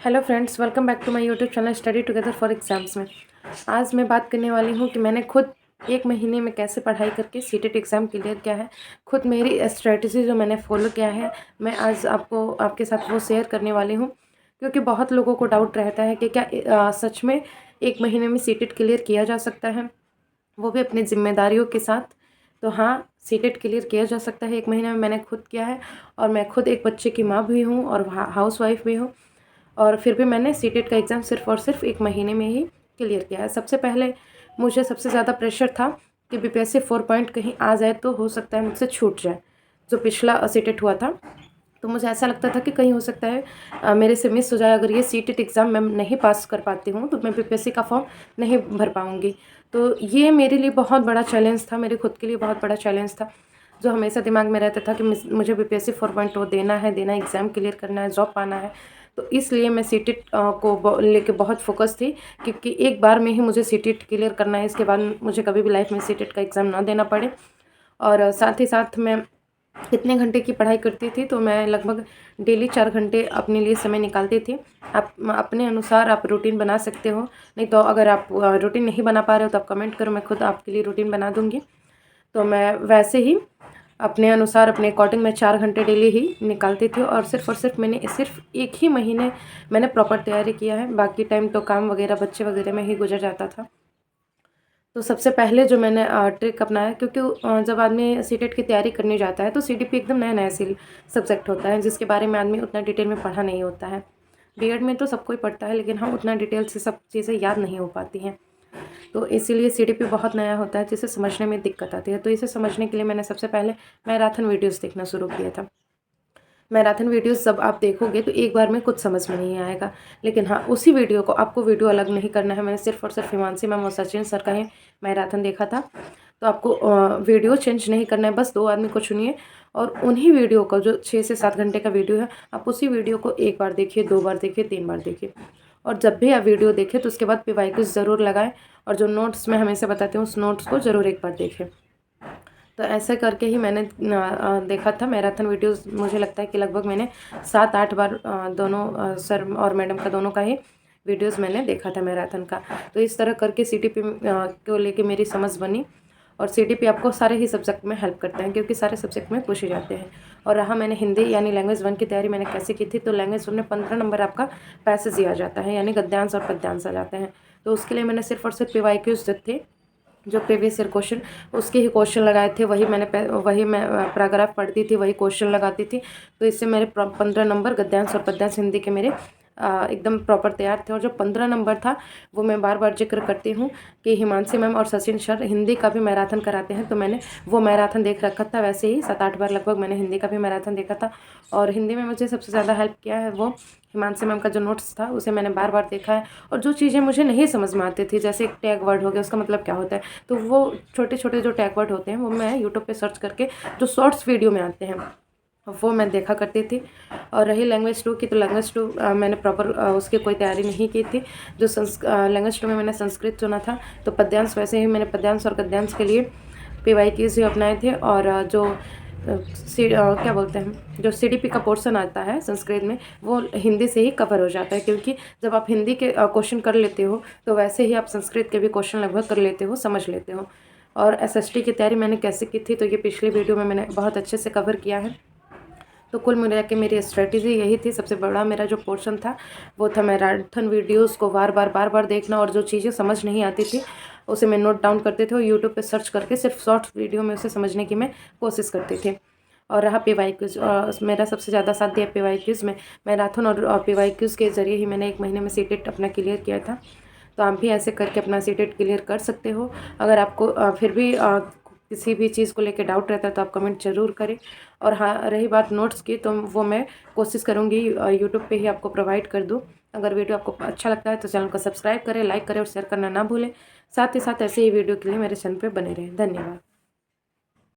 Hello friends, welcome back to my YouTube channel study together for exams में। आज मैं बात करने वाली हूँ कि मैंने खुद एक महीने में कैसे पढ़ाई करके सीटेट एग्ज़ाम क्लियर किया है। खुद मेरी स्ट्रेटजी जो मैंने फॉलो किया है, मैं आज आपके साथ वो शेयर करने वाली हूँ। क्योंकि बहुत लोगों को डाउट रहता है कि क्या सच में एक महीने में सीटेट क्लियर किया जा सकता है, वो भी अपनी जिम्मेदारियों के साथ। तो हाँ, सीटेट क्लियर किया जा सकता है एक महीने में। मैंने खुद किया है और मैं खुद एक बच्चे की माँ भी हूँ और हाउस वाइफ भी हूँ। और फिर भी मैंने सीटेट का एग्ज़ाम सिर्फ और सिर्फ एक महीने में ही क्लियर किया है। सबसे पहले मुझे सबसे ज़्यादा प्रेशर था कि बीपीएससी 4 पॉइंट कहीं आ जाए तो हो सकता है मुझसे छूट जाए, जो पिछला सीटेट हुआ था। तो मुझे ऐसा लगता था कि कहीं हो सकता है मेरे से मिस हो जाए। अगर ये सीटेट एग्ज़ाम मैं नहीं पास कर पाती हूँ तो मैं बीपीएससी का फॉर्म नहीं भर पाऊँगी। तो ये मेरे लिए बहुत बड़ा चैलेंज था, मेरे खुद के लिए बहुत बड़ा चैलेंज था, जो हमेशा दिमाग में रहता था कि मुझे बीपीएससी 4.0 देना है, एग्ज़ाम क्लियर करना है, जॉब पाना है। तो इसलिए मैं सीटेट को लेके बहुत फोकस थी, क्योंकि एक बार में ही मुझे सीटेट क्लियर करना है। इसके बाद मुझे कभी भी लाइफ में सीटेट का एग्ज़ाम ना देना पड़े। और साथ ही साथ मैं कितने घंटे की पढ़ाई करती थी, तो मैं लगभग डेली 4 घंटे अपने लिए समय निकालती थी। आप अपने अनुसार आप रूटीन बना सकते हो, नहीं तो अगर आप रूटीन नहीं बना पा रहे हो तो आप कमेंट करो, मैं खुद आपके लिए रूटीन बना दूँगी। तो मैं वैसे ही अपने अनुसार, अपने अकॉर्डिंग मैं 4 घंटे डेली ही निकालती थी। और सिर्फ मैंने सिर्फ एक ही महीने मैंने प्रॉपर तैयारी किया है। बाकी टाइम तो काम वगैरह, बच्चे वगैरह में ही गुजर जाता था। तो सबसे पहले जो मैंने ट्रिक अपनाया, क्योंकि जब आदमी सीटेट की तैयारी करने जाता है तो सीडीपी एकदम नया सब्जेक्ट होता है, जिसके बारे में आदमी उतना डिटेल में पढ़ा नहीं होता है। बीएड में तो सब कोई पढ़ता है, लेकिन हम उतना डिटेल से सब चीज़ें याद नहीं हो पाती हैं। तो इसीलिए सीडीपी बहुत नया होता है, जिसे समझने में दिक्कत आती है। तो इसे समझने के लिए मैंने सबसे पहले मैराथन वीडियोस देखना शुरू किया था। मैराथन वीडियोस जब आप देखोगे तो एक बार में कुछ समझ में नहीं आएगा, लेकिन हाँ, उसी वीडियो को आपको वीडियो अलग नहीं करना है। मैंने सिर्फ और सिर्फ हिमांशी मैम और सचिन सर का ही मैराथन देखा था। तो आपको वीडियो चेंज नहीं करना है, बस 2 आदमी को चुनिए और उन्हीं वीडियो को, जो 6 से 7 घंटे का वीडियो है, आप उसी वीडियो को 1 बार देखिए, 2 बार देखिए, 3 बार देखिए। और जब भी आप वीडियो देखें तो उसके बाद पीवाईक्यूज ज़रूर लगाएं, और जो नोट्स मैं हमेशा बताती हूँ उस नोट्स को ज़रूर एक बार देखें। तो ऐसे करके ही मैंने देखा था मैराथन वीडियोस। मुझे लगता है कि लगभग मैंने 7-8 बार दोनों सर और मैडम का, दोनों का ही वीडियोस मैंने देखा था मैराथन का। तो इस तरह करके सीटीपी को लेके मेरी समझ बनी। और सीटीपी आपको सारे ही सब्जेक्ट में हेल्प करते हैं, क्योंकि सारे सब्जेक्ट में पूछे जाते हैं। और रहा मैंने हिंदी यानी लैंग्वेज 1 की तैयारी मैंने कैसे की थी, तो लैंग्वेज 1 में 15 नंबर आपका पैसेज दिया जाता है, यानी गद्यांश और पद्यांश आ जाते हैं। तो उसके लिए मैंने सिर्फ और सिर्फ पीवाईक्यूज जो थे, जो प्रीवियस ईयर क्वेश्चन, उसके ही क्वेश्चन लगाए थे। वही मैं पैराग्राफ पढ़ती थी, वही क्वेश्चन लगाती थी। तो इससे मेरे 15 नंबर गद्यांश और पद्यांश हिंदी के मेरे एकदम प्रॉपर तैयार थे। और जो 15 नंबर था, वो मैं बार बार जिक्र करती हूँ कि हिमांशी मैम और सचिन सर हिंदी का भी मैराथन कराते हैं, तो मैंने वो मैराथन देख रखा था। वैसे ही 7-8 बार लगभग मैंने हिंदी का भी मैराथन देखा था। और हिंदी में मुझे सबसे ज़्यादा हेल्प किया है वो हिमांशी मैम का जो नोट्स था, उसे मैंने बार बार देखा है। और जो चीज़ें मुझे नहीं समझ में आती थी, जैसे एक टैग वर्ड हो गया, उसका मतलब क्या होता है, तो वो छोटे छोटे जो टैग वर्ड होते हैं वो मैं यूट्यूब पे सर्च करके, जो शॉर्ट्स वीडियो में आते हैं, वो मैं देखा करती थी। और रही लैंग्वेज 2 की, तो लैंग्वेज 2 मैंने प्रॉपर उसकी कोई तैयारी नहीं की थी। जो लैंग्वेज 2 में मैंने संस्कृत चुना था, तो पद्यांश वैसे ही मैंने पद्यांश और गद्यांश के लिए पीवाईक्यूज ही अपनाए थे। और क्या बोलते हैं, जो सीडीपी का पोर्शन आता है संस्कृत में, वो हिंदी से ही कवर हो जाता है, क्योंकि जब आप हिंदी के क्वेश्चन कर लेते हो तो वैसे ही आप संस्कृत के भी क्वेश्चन लगभग कर लेते हो, समझ लेते हो। और एसएसटी की तैयारी मैंने कैसे की थी, तो ये पिछले वीडियो में मैंने बहुत अच्छे से कवर किया है। तो कुल मिला के मेरी स्ट्रेटजी यही थी। सबसे बड़ा मेरा जो पोर्शन था वो था मैराथन वीडियोस को बार बार देखना, और जो चीज़ें समझ नहीं आती थी उसे मैं नोट डाउन करते थे और यूट्यूब पे सर्च करके सिर्फ शॉर्ट्स वीडियो में उसे समझने की मैं कोशिश करती थी। और रहा पीवाईक्यूज, मेरा सबसे ज़्यादा साथ दिया पीवाईक्यूज में। मैराथन और पीवाईक्यूज के ज़रिए ही मैंने एक महीने में सीटेट अपना क्लियर किया था। तो आप भी ऐसे करके अपना सीटेट क्लियर कर सकते हो। अगर आपको फिर भी किसी भी चीज़ को लेकर डाउट रहता है तो आप कमेंट ज़रूर करें। और हाँ, रही बात नोट्स की, तो वो मैं कोशिश करूँगी यूट्यूब पे ही आपको प्रोवाइड कर दूँ। अगर वीडियो आपको अच्छा लगता है तो चैनल को सब्सक्राइब करें, लाइक करें और शेयर करना ना भूलें। साथ ही साथ ऐसे ही वीडियो के लिए मेरे चैनल पे बने रहें। धन्यवाद।